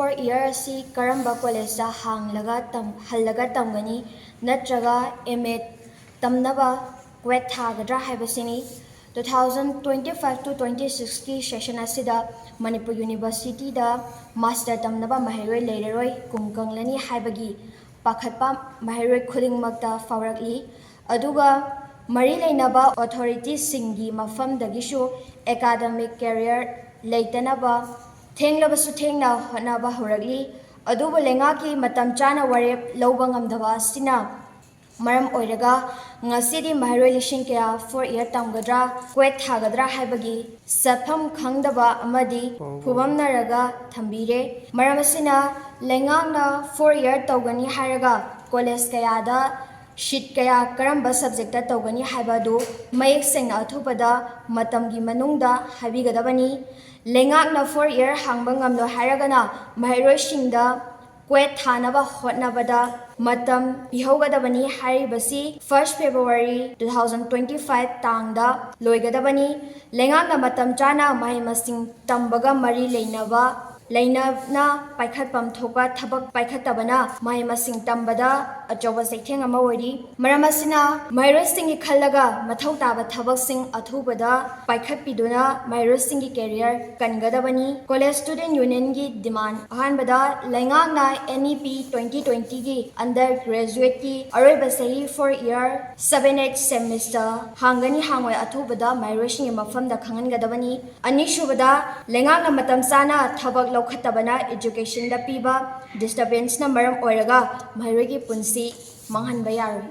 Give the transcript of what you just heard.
4 year asi karamba college da hallaga tamgani natraga MA tamnaba kwet thagadra haibasini 2025 to 26 ki session asida Manipur University da master tamnaba mahiroi leiroi kumkanglani haibagi pakhatpa mahiroi khudingmakta fawrakli aduga mari leinaba authority singi mafamdagishu academic career leitanaba thenglabasu thengna honaba horagli adubu lengaki matam chana warep lawba ngamdaba sina maram oiraga ngasidi mahiroi lising kaya 4 year tamgadra kwet thagadra haibagi safam khangdaba amadi phubamnaraga thambire maram asina lengangna 4 year tawgani haraga college kayada sheet kaya karamba subject ta tawgani haibadu mayek sengna athupada matamgi manungda habigadabani lengakna 4 year hangba ngamdo haragana mahiroi singda kwet thanaba hotnabada matam ihogadabani haribasi 1st February 2025 tangda loigadabani lengakna matam chana mahimasing tambaga mari leinabna paikhatpam thopa thabak paikhatabana mahimasing tambada achoba saitheng ama ori maramasina mairosing khallaga mathau taba thabak sing athubada paikhatpiduna mairosing career kangadabani college student union gi demand ahanbada lengakna NEP 2020 gi undergraduate ki aroiba sahi 4 year 7-8 semester hangani hangoi athubada mairosing mafamda khangangadabani anishubada lengakna matam sana thabak khatabana education da piba disturbance na maram oiraga mahiroi gi punsi manghanba yaroi